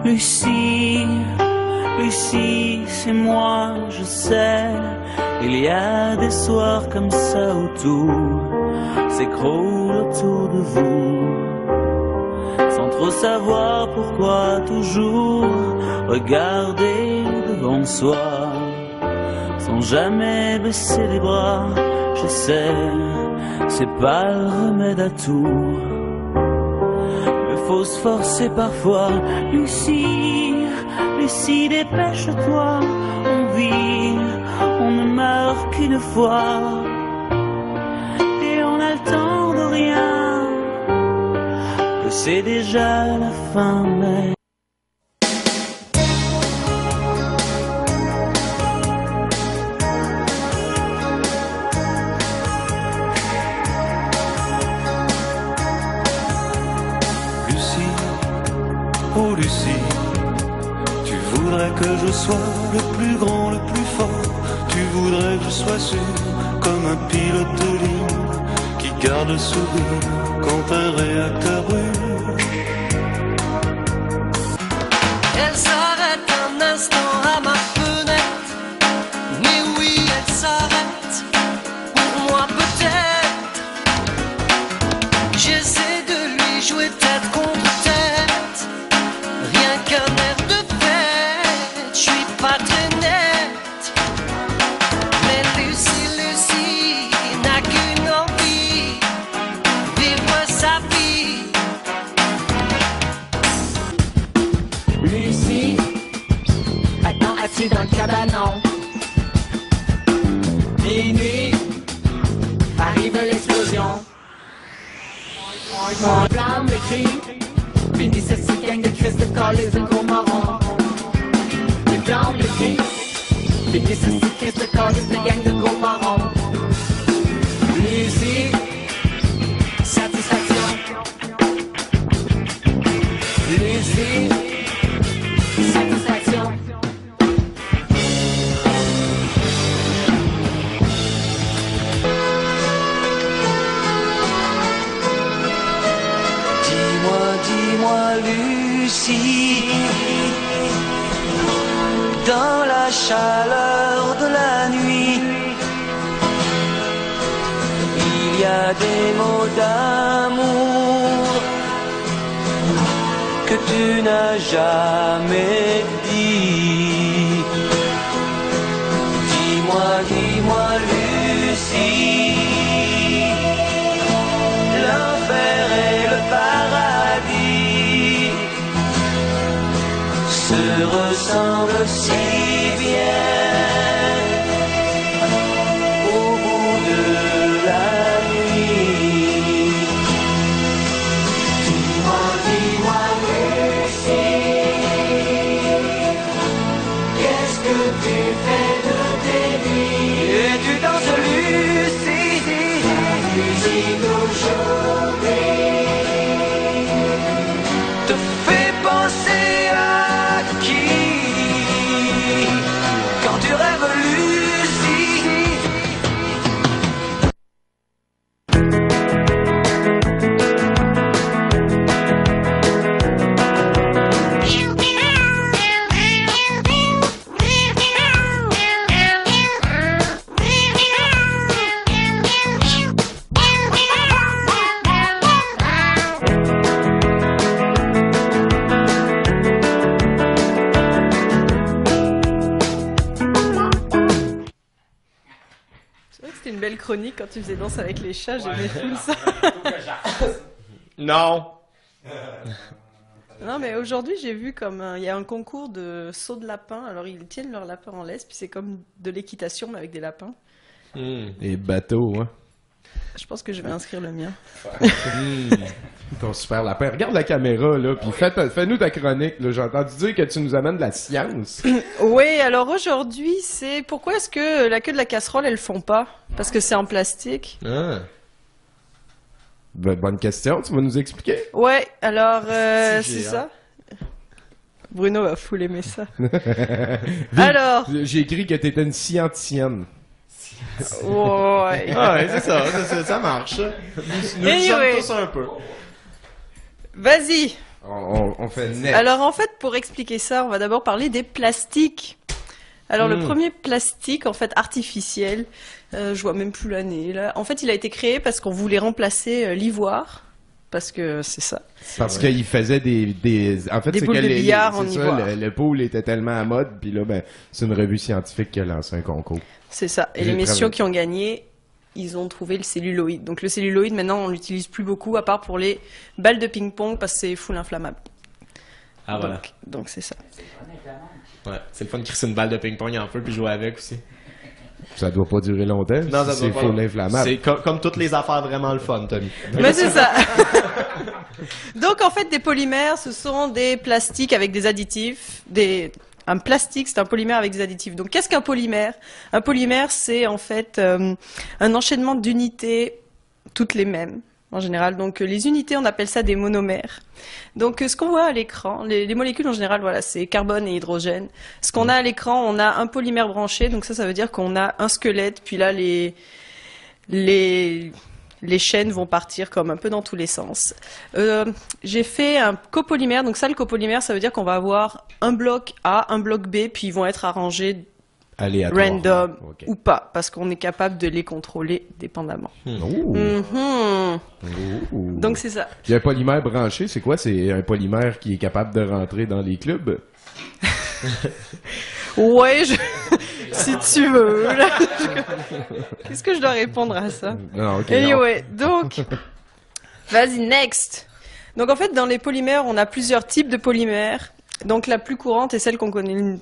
Lucie, Lucie, c'est moi, je sais. Il y a des soirs comme ça où tout s'écroule autour de vous. Sans trop savoir pourquoi toujours regarder devant soi. Sans jamais baisser les bras, je sais, c'est pas le remède à tout. Faut se forcer parfois. Lucie, Lucie, dépêche-toi. On vit, on ne meurt qu'une fois. Et on a le temps de rien, que c'est déjà la fin, mais... Oh Lucie, tu voudrais que je sois le plus grand, le plus fort. Tu voudrais que je sois sûr, comme un pilote de ligne qui garde le sourire quand un réacteur brûle. Elle s'arrête un instant à ma fenêtre. Mais oui, elle s'arrête. Pour moi peut-être. J'essaie de lui jouer tête contre tête. Rien qu'un air de fête, je suis pas très net. Mais Lucie, Lucie n'a qu'une envie, vivre sa vie. Lucie, maintenant assis dans le cabanon. Minuit, arrive l'explosion. On blâme le cri. Fini cette gang de Christ de collés et gros marrons. Les blancs, les gris. Fini cette Christ de collés de gang de gros marrons. Lucie, satisfaction. Lucie, satisfaction. Dis-moi Lucie, dans la chaleur de la nuit, il y a des mots d'amour que tu n'as jamais dit. Dis-moi Lucie, l'enfer et le paradis se ressemblent si bien au bout de la nuit. Dis-moi Lucie, qu'est-ce que tu fais de tes nuits? Et tu danses Lucie, la musique d'aujourd'hui te fait penser à qui quand tu rêves Lucie? C'était une belle chronique quand tu faisais Danse avec les chats, j'aimais full ça. Non. Non, mais aujourd'hui, j'ai vu comme il y a un concours de saut de lapin. Alors, ils tiennent leur lapin en laisse, puis c'est comme de l'équitation, mais avec des lapins. Les bateaux, hein. Je pense que je vais inscrire le mien. Ton super lapin. Regarde la caméra, là, puis fais-nous ta chronique, là. J'ai entendu dire que tu nous amènes de la science. Oui, alors aujourd'hui, c'est pourquoi est-ce que la queue de la casserole, elle fond pas? Parce que c'est en plastique. Ah. Bonne question, tu vas nous expliquer? Ouais, alors, c'est géant. ça. Bruno va full aimer ça. Alors. J'ai écrit que t'étais une scienticienne. Ouais. Ah ouais, c'est ça marche. Nous Anyway. sommes tous un peu. Vas-y. On fait net. Alors en fait, pour expliquer ça, on va d'abord parler des plastiques. Alors le premier plastique, en fait, artificiel, je vois même plus l'année là. En fait, il a été créé parce qu'on voulait remplacer l'ivoire. Parce que c'est ça. Parce qu'il faisait en fait, des c'est boules que de billard en c'est ivoire. ça, le pool était tellement à mode, puis là, ben, c'est une revue scientifique qui a lancé un concours. C'est ça. Et J'ai les messieurs travaillé. qui ont gagné, ils ont trouvé le celluloïd. Donc le celluloïd, maintenant, on l'utilise plus beaucoup, à part pour les balles de ping-pong, parce que c'est full inflammable. Ah, voilà. Donc c'est ça. Ouais, c'est le fun de crisser une balle de ping-pong en feu puis jouer avec aussi. Ça doit pas durer longtemps. Non, ça c'est doit pas. full inflammable. C'est comme toutes les affaires vraiment le fun, Tommy. Mais c'est ça. Donc en fait, des polymères, ce sont des plastiques avec des additifs. Un plastique, c'est un polymère avec des additifs. Donc qu'est-ce qu'un polymère? Un polymère, c'est en fait un enchaînement d'unités, toutes les mêmes en général. Donc les unités, on appelle ça des monomères. Donc ce qu'on voit à l'écran, les molécules en général, voilà, c'est carbone et hydrogène. Ce qu'on a à l'écran, on a un polymère branché. Donc ça veut dire qu'on a un squelette. Puis là, les chaînes vont partir comme un peu dans tous les sens. J'ai fait un copolymère. Donc ça, le copolymère, ça veut dire qu'on va avoir un bloc A, un bloc B, puis ils vont être arrangés random ou pas, parce qu'on est capable de les contrôler dépendamment. Donc c'est ça. Puis un polymère branché, c'est quoi? C'est un polymère qui est capable de rentrer dans les clubs? Ouais, si tu veux. là. Qu'est-ce que je dois répondre à ça? Non, ok, anyway, donc, vas-y, next. Donc en fait, dans les polymères, on a plusieurs types de polymères. Donc la plus courante et celle qu'on connaît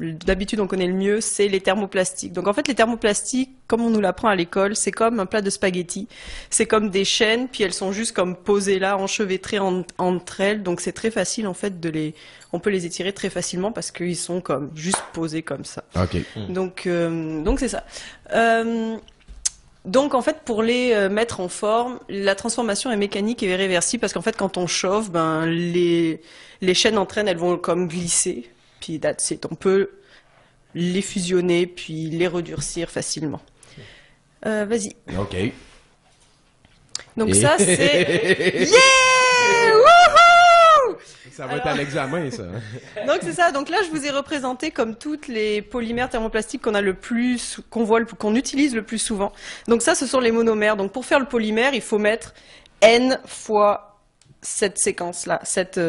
d'habitude on connaît le mieux, c'est les thermoplastiques. Donc en fait, les thermoplastiques, comme on nous l'apprend à l'école, c'est comme un plat de spaghettis. C'est comme des chaînes, puis elles sont juste comme posées là, enchevêtrées entre elles. Donc c'est très facile en fait on peut les étirer très facilement parce qu'ils sont comme juste posés comme ça. Ok. Donc c'est ça. Donc en fait, pour les mettre en forme, la transformation est mécanique et réversible parce qu'en fait, quand on chauffe, ben les chaînes entre elles vont comme glisser. Puis that's it. On peut les fusionner puis les redurcir facilement. Vas-y. Ok. Donc ça c'est yeah, wouhou! Ça va être à l'examen, ça. Donc c'est ça. Donc là, je vous ai représenté comme toutes les polymères thermoplastiques qu'on a le plus, qu'on utilise le plus souvent. Donc ça, ce sont les monomères. Donc pour faire le polymère, il faut mettre N fois cette séquence-là, cette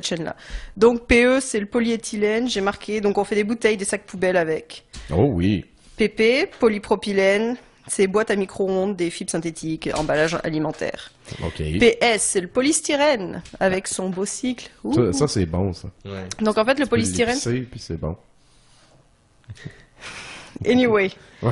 chaîne-là. Donc PE, c'est le polyéthylène. J'ai marqué. Donc on fait des bouteilles, des sacs poubelles avec. Oh oui. PP, polypropylène. C'est boîtes à micro-ondes, des fibres synthétiques, emballage alimentaire. Ok. PS, c'est le polystyrène avec son beau cycle. Ouh. Ça c'est bon, ça. Ouais. Donc en fait, le polystyrène. Tu peux l'épicer, puis c'est bon. Anyway. Ouais.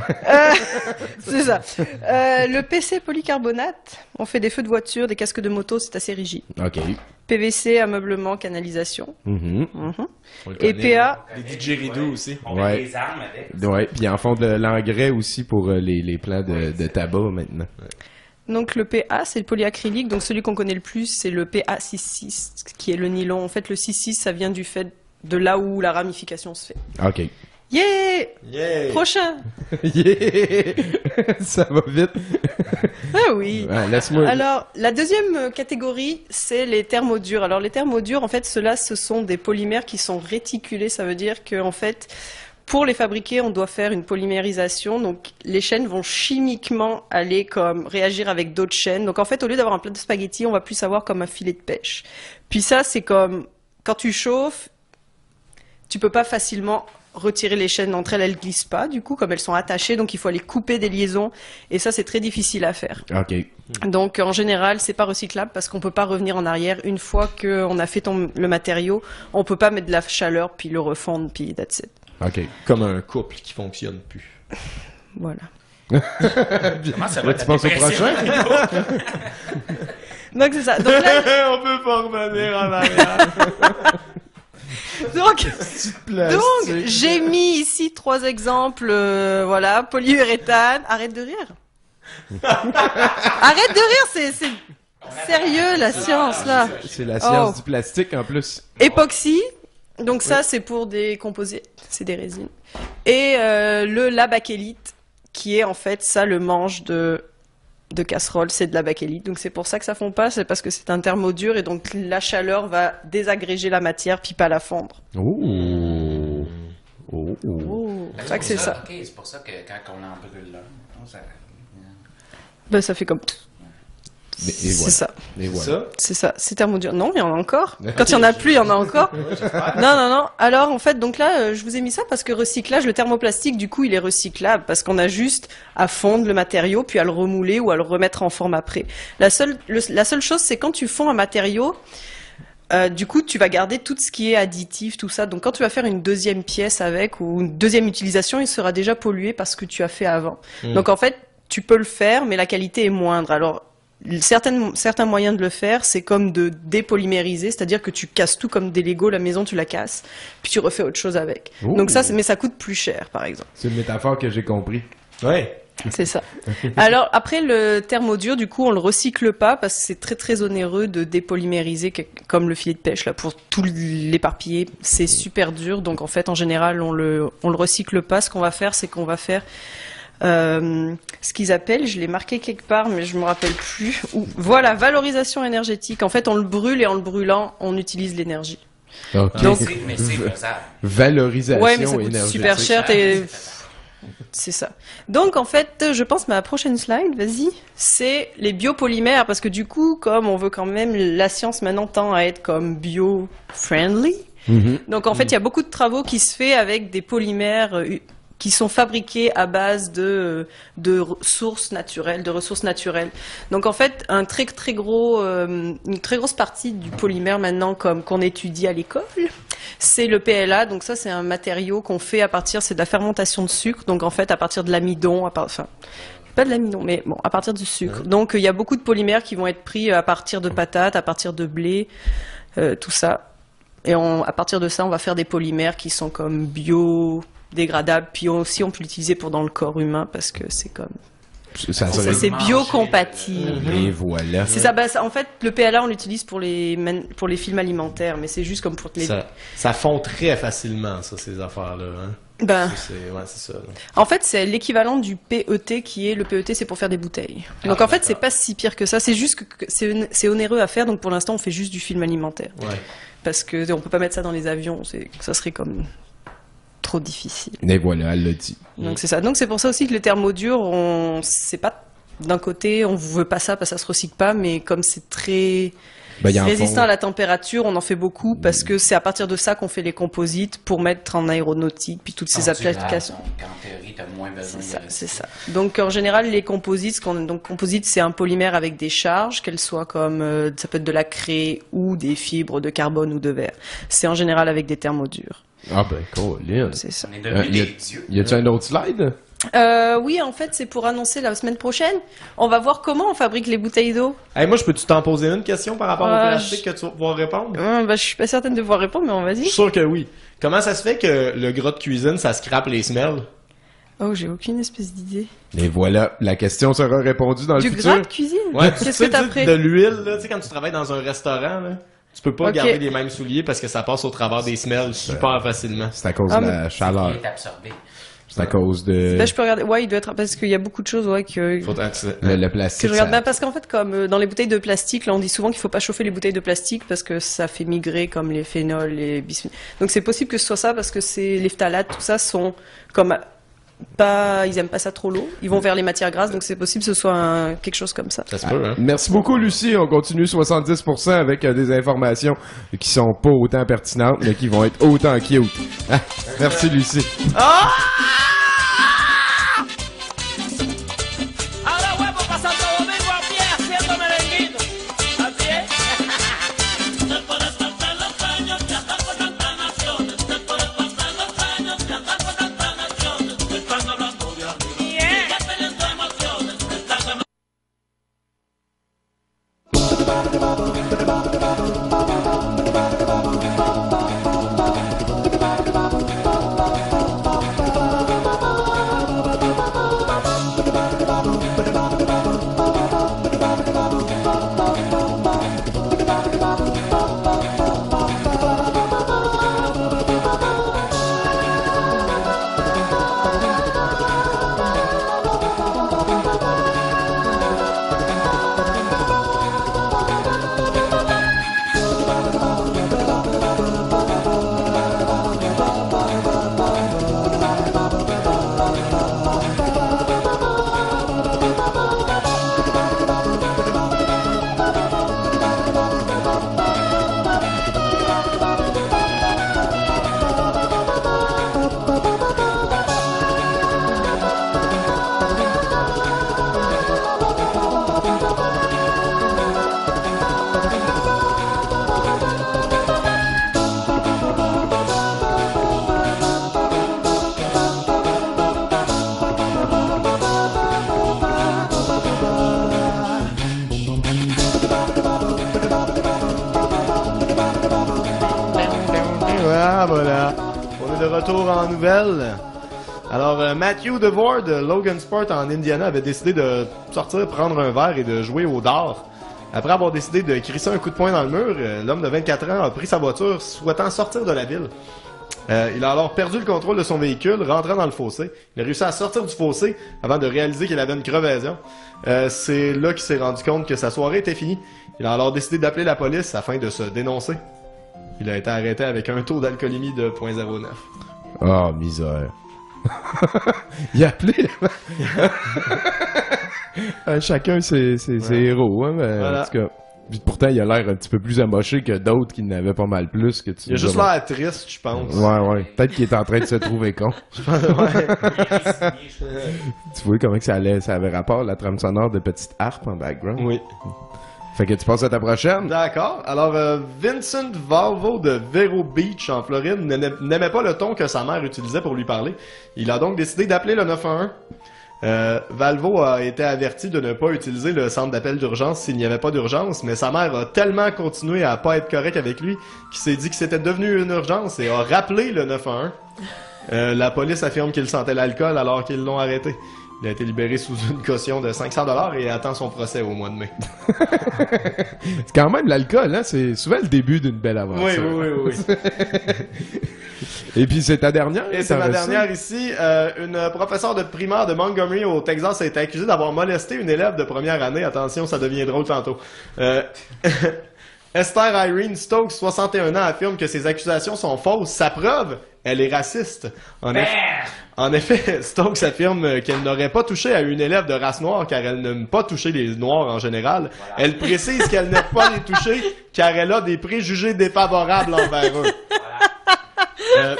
C'est ça. Le PC polycarbonate, on fait des feux de voiture, des casques de moto, c'est assez rigide. Ok. PVC, ameublement, canalisation. Mhm. On le Et connaît, PA. Les didgeridoo aussi. On met des armes avec. Ouais, puis ils en font de l'engrais aussi pour les plants de tabac maintenant. Donc le PA, c'est le polyacrylique. Donc celui qu'on connaît le plus, c'est le PA66, qui est le nylon. En fait, le 6,6, ça vient du fait de là où la ramification se fait. Ok. Yeah! Yeah! Prochain! Yeah! Ça va vite. Ah oui. Ouais, laisse-moi. Alors, la deuxième catégorie, c'est les thermodurs. Alors, les thermodurs, en fait, ceux-là, ce sont des polymères qui sont réticulés. Ça veut dire que, en fait, pour les fabriquer, on doit faire une polymérisation. Donc, les chaînes vont chimiquement aller comme réagir avec d'autres chaînes. Donc, en fait, au lieu d'avoir un plat de spaghettis, on va plus avoir comme un filet de pêche. Puis ça, c'est comme quand tu chauffes, tu peux pas facilement retirer les chaînes entre elles, elles glissent pas, du coup, comme elles sont attachées, donc il faut aller couper des liaisons, et ça, c'est très difficile à faire. Ok. Donc, en général, c'est pas recyclable parce qu'on peut pas revenir en arrière. Une fois qu'on a fait le matériau, on peut pas mettre de la chaleur, puis le refondre, puis that's it. Ok. Comme un couple qui fonctionne plus. Voilà. Comment ça va, Là, tu penses au prochain? Donc c'est ça. Donc là, On peut pas revenir en arrière. donc Plastique. j'ai mis ici 3 exemples. Voilà, polyuréthane. Arrête de rire. Arrête de rire, c'est sérieux la science là. C'est la science Oh. du plastique en plus. Époxy. Donc ça c'est pour des composites, c'est des résines. Et le la bakélite, qui est en fait ça le manche de casserole, c'est de la bakélite. Donc c'est pour ça que ça fond pas, c'est parce que c'est un thermodure et donc la chaleur va désagréger la matière puis pas la fondre. Oh. Oh. C'est ça que c'est ça. Ok, c'est pour ça que quand on en brûle là, ça... Ben ça fait comme Et voilà. c'est ça. Et voilà. C'est ça, c'est thermodure. Non, il y en a encore. Quand il y en a plus, il y en a encore. Non. Alors, en fait, donc là, je vous ai mis ça parce que recyclage, le thermoplastique, du coup, il est recyclable parce qu'on a juste à fondre le matériau puis à le remouler ou à le remettre en forme après. La seule chose, c'est quand tu fonds un matériau, du coup, tu vas garder tout ce qui est additif, tout ça. Donc, quand tu vas faire une deuxième pièce avec ou une deuxième utilisation, il sera déjà pollué par ce que tu as fait avant. Donc, en fait, tu peux le faire, mais la qualité est moindre. Alors, certains moyens de le faire, c'est comme de dépolymériser, c'est-à-dire que tu casses tout comme des Legos, la maison tu la casses, puis tu refais autre chose avec. Ouh. Donc ça, mais ça coûte plus cher, par exemple. C'est une métaphore que j'ai compris. Ouais. C'est ça. Alors après le thermodure, du coup, on le recycle pas parce que c'est très très onéreux de dépolymériser comme le filet de pêche là pour tout l'éparpiller. C'est super dur, donc en fait, en général, on le recycle pas. Ce qu'on va faire, c'est qu'on va faire ce qu'ils appellent, je l'ai marqué quelque part, mais je me rappelle plus. Voilà, valorisation énergétique. En fait, on le brûle et en le brûlant, on utilise l'énergie. Ok. Donc, mais c'est faisable. Valorisation ouais, mais ça coûte énergétique. super cher. C'est ça. Donc, en fait, je pense ma prochaine slide, vas-y, c'est les biopolymères, parce que du coup, comme on veut quand même, la science maintenant tend à être comme bio-friendly. Donc, en fait, il y a beaucoup de travaux qui se font avec des polymères qui sont fabriqués à base de ressources naturelles, Donc en fait, une très grosse partie du polymère maintenant, comme qu'on étudie à l'école, c'est le PLA. Donc ça, c'est un matériau qu'on fait c'est de la fermentation de sucre. Donc en fait, à partir de l'amidon, enfin pas de l'amidon, mais bon, à partir du sucre. Donc il y a beaucoup de polymères qui vont être pris à partir de patates, à partir de blé, tout ça. Et à partir de ça, on va faire des polymères qui sont comme biodégradables. Puis aussi, on peut l'utiliser dans le corps humain parce que c'est comme... C'est biocompatible. Et voilà. C'est ça. En fait, le PLA, on l'utilise pour les films alimentaires, mais c'est juste comme pour les... Ça fond très facilement, ça, ces affaires-là. Hein? C'est ça. Là. En fait, c'est l'équivalent du PET qui est... Le PET, c'est pour faire des bouteilles. Donc en fait, c'est pas si pire que ça. C'est juste que c'est onéreux à faire. Donc pour l'instant, on fait juste du film alimentaire. Ouais. Parce que on peut pas mettre ça dans les avions. Ça serait comme... trop difficile. Et voilà, elle l'a dit. Donc c'est ça. Donc c'est pour ça aussi que le thermodure, c'est pas d'un côté, on veut pas ça parce que ça se recycle pas, mais comme c'est très résistant à la température, on en fait beaucoup parce que c'est à partir de ça qu'on fait les composites pour mettre en aéronautique puis toutes ces applications. Donc en théorie, t'as moins besoin. C'est ça. Donc en général, les composites, composite, c'est un polymère avec des charges, qu'elles soient comme ça peut être de la craie ou des fibres de carbone ou de verre. C'est en général avec des thermodures. Ah ben, cool. C'est ça. Y a-t-il un autre slide? Oui, en fait, c'est pour annoncer la semaine prochaine. On va voir comment on fabrique les bouteilles d'eau. Hey, moi, je peux-tu t'en poser une question par rapport au plastique que tu vas pouvoir répondre? Je suis pas certaine de pouvoir répondre, mais on va-y. Je suis sûr que oui. Comment ça se fait que le gras de cuisine, ça scrape les semelles? Oh, j'ai aucune espèce d'idée. Et voilà, la question sera répondue dans le futur. Du gras de cuisine? Ouais, qu'est-ce que t'as pris? De l'huile, là, tu sais, quand tu travailles dans un restaurant, là. Tu peux pas garder les mêmes souliers parce que ça passe au travers des semelles super facilement. C'est à cause de la chaleur. C'est à cause de... Là, je peux regarder. Ouais, il doit être... Parce qu'il y a beaucoup de choses, que... Le plastique. Que je regarde bien, parce qu'en fait, comme dans les bouteilles de plastique, là, on dit souvent qu'il faut pas chauffer les bouteilles de plastique parce que ça fait migrer comme les phénols, les bisphénols. Donc c'est possible que ce soit ça parce que les phtalates, tout ça sont comme... ils aiment pas ça trop l'eau. Ils vont vers les matières grasses, donc c'est possible que ce soit quelque chose comme ça. Ça se peut, hein? Merci beaucoup, Lucie. On continue 70% avec des informations qui sont pas autant pertinentes, mais qui vont être autant cute. Merci, Lucie. Ah, voilà. On est de retour en nouvelles. Alors, Matthew DeVore de Logan Sport en Indiana avait décidé de sortir, prendre un verre et de jouer au dard. Après avoir décidé de crisser un coup de poing dans le mur, l'homme de 24 ans a pris sa voiture souhaitant sortir de la ville. Il a alors perdu le contrôle de son véhicule, rentrant dans le fossé. Il a réussi à sortir du fossé avant de réaliser qu'il avait une crevaison. C'est là qu'il s'est rendu compte que sa soirée était finie. Il a alors décidé d'appeler la police afin de se dénoncer. Il a été arrêté avec un taux d'alcoolémie de 0.09. Oh, misère. Il a appelé. Chacun ses héros, hein, mais Voilà. en tout cas. Pourtant, il a l'air un petit peu plus amoché que d'autres qui n'avaient pas mal plus que tu. Il a juste l'air triste, je pense. Ouais. Peut-être qu'il est en train de se trouver con. Ouais. Tu vois comment que ça avait rapport, la trame sonore de Petite Harpe en background? Oui. Fait que tu passes à ta prochaine? D'accord. Alors, Vincent Valvo de Vero Beach, en Floride, n'aimait pas le ton que sa mère utilisait pour lui parler. Il a donc décidé d'appeler le 911. Valvo a été averti de ne pas utiliser le centre d'appel d'urgence s'il n'y avait pas d'urgence, mais sa mère a tellement continué à pas être correct avec lui qu'il s'est dit que c'était devenu une urgence et a rappelé le 911. La police affirme qu'il sentait l'alcool alors qu'ils l'ont arrêté. Il a été libéré sous une caution de 500$ et attend son procès au mois de mai. C'est quand même l'alcool, hein? C'est souvent le début d'une belle aventure. Oui. Et puis c'est ta dernière? Et c'est ma dernière ici. Une professeure de primaire de Montgomery au Texas a été accusée d'avoir molesté une élève de première année. Attention, ça devient drôle tantôt. Esther Irene Stokes, 61 ans, affirme que ces accusations sont fausses. Sa preuve, elle est raciste. En effet, Stokes affirme qu'elle n'aurait pas touché à une élève de race noire car elle n'aime pas toucher les noirs en général. Voilà. Elle précise qu'elle n'aime pas les toucher car elle a des préjugés défavorables envers eux. Voilà.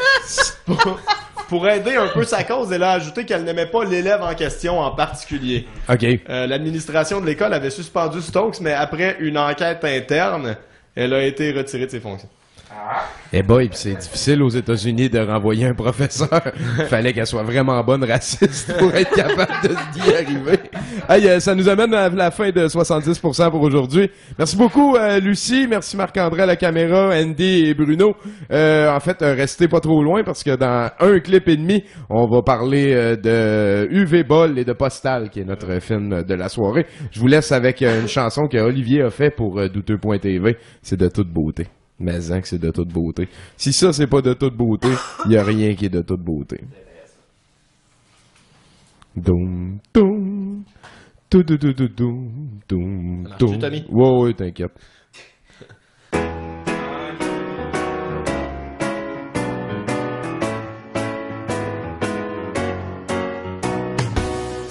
Pour aider un peu sa cause, elle a ajouté qu'elle n'aimait pas l'élève en question en particulier. OK. L'administration de l'école avait suspendu Stokes, mais après une enquête interne, elle a été retirée de ses fonctions. Eh boy, pis c'est difficile aux États-Unis de renvoyer un professeur. Fallait qu'elle soit vraiment bonne raciste pour être capable d'y arriver. Hey, ça nous amène à la fin de 70% pour aujourd'hui. Merci beaucoup, Lucie. Merci Marc-André à la caméra, Andy et Bruno. En fait, restez pas trop loin parce que dans un clip et demi, on va parler de UV Ball et de Postal, qui est notre film de la soirée. Je vous laisse avec une chanson que Olivier a fait pour douteux.tv. C'est de toute beauté. Mais que c'est de toute beauté. Si ça, c'est pas de toute beauté, il y a rien qui est de toute beauté. Doum, doum, doum, doum, doum, doum, doum, doum. Ouais, t'inquiète.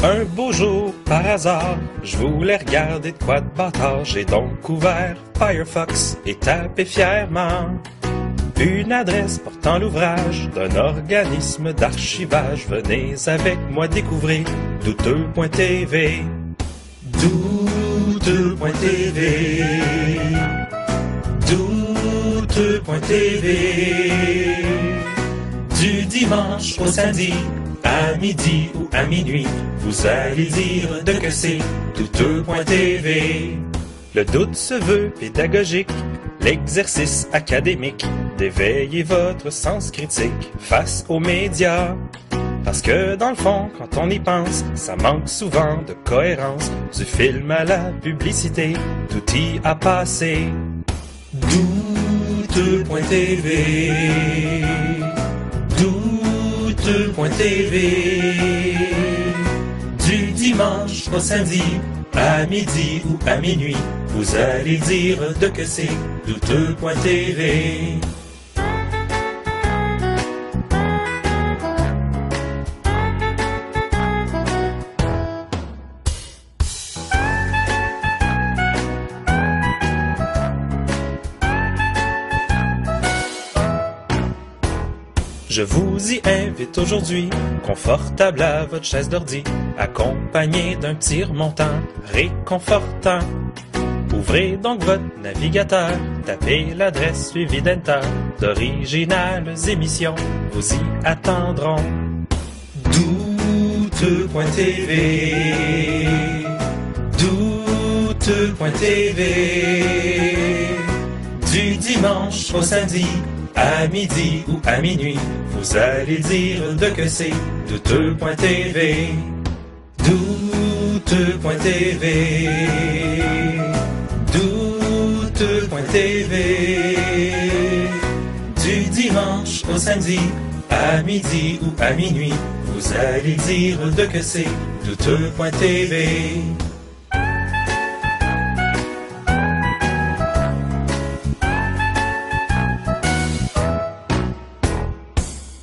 Un beau jour, par hasard, je voulais regarder de quoi de bâtard. J'ai donc ouvert Firefox et tapé fièrement une adresse portant l'ouvrage d'un organisme d'archivage. Venez avec moi découvrir douteux.tv. Douteux.tv. Douteux.tv. Du dimanche au samedi, à midi ou à minuit, vous allez dire de que c'est douteux.tv. Le doute se veut pédagogique, l'exercice académique d'éveiller votre sens critique face aux médias. Parce que dans le fond, quand on y pense, ça manque souvent de cohérence. Du film à la publicité, tout y a passé. Douteux.tv. Douteux.tv. Du dimanche au samedi, à midi ou à minuit, vous allez dire de que c'est douteux.tv. Je vous y invite aujourd'hui, confortable à votre chaise d'ordi, accompagné d'un petit remontant réconfortant. Ouvrez donc votre navigateur, tapez l'adresse suivie d'Enter. D'originales émissions vous y attendront. Douteux.tv. Douteux.tv. Du dimanche au samedi, à midi ou à minuit, vous allez dire de que c'est douteux.tv. Douteux.tv. Douteux.tv. Du dimanche au samedi, à midi ou à minuit, vous allez dire de que c'est douteux.tv.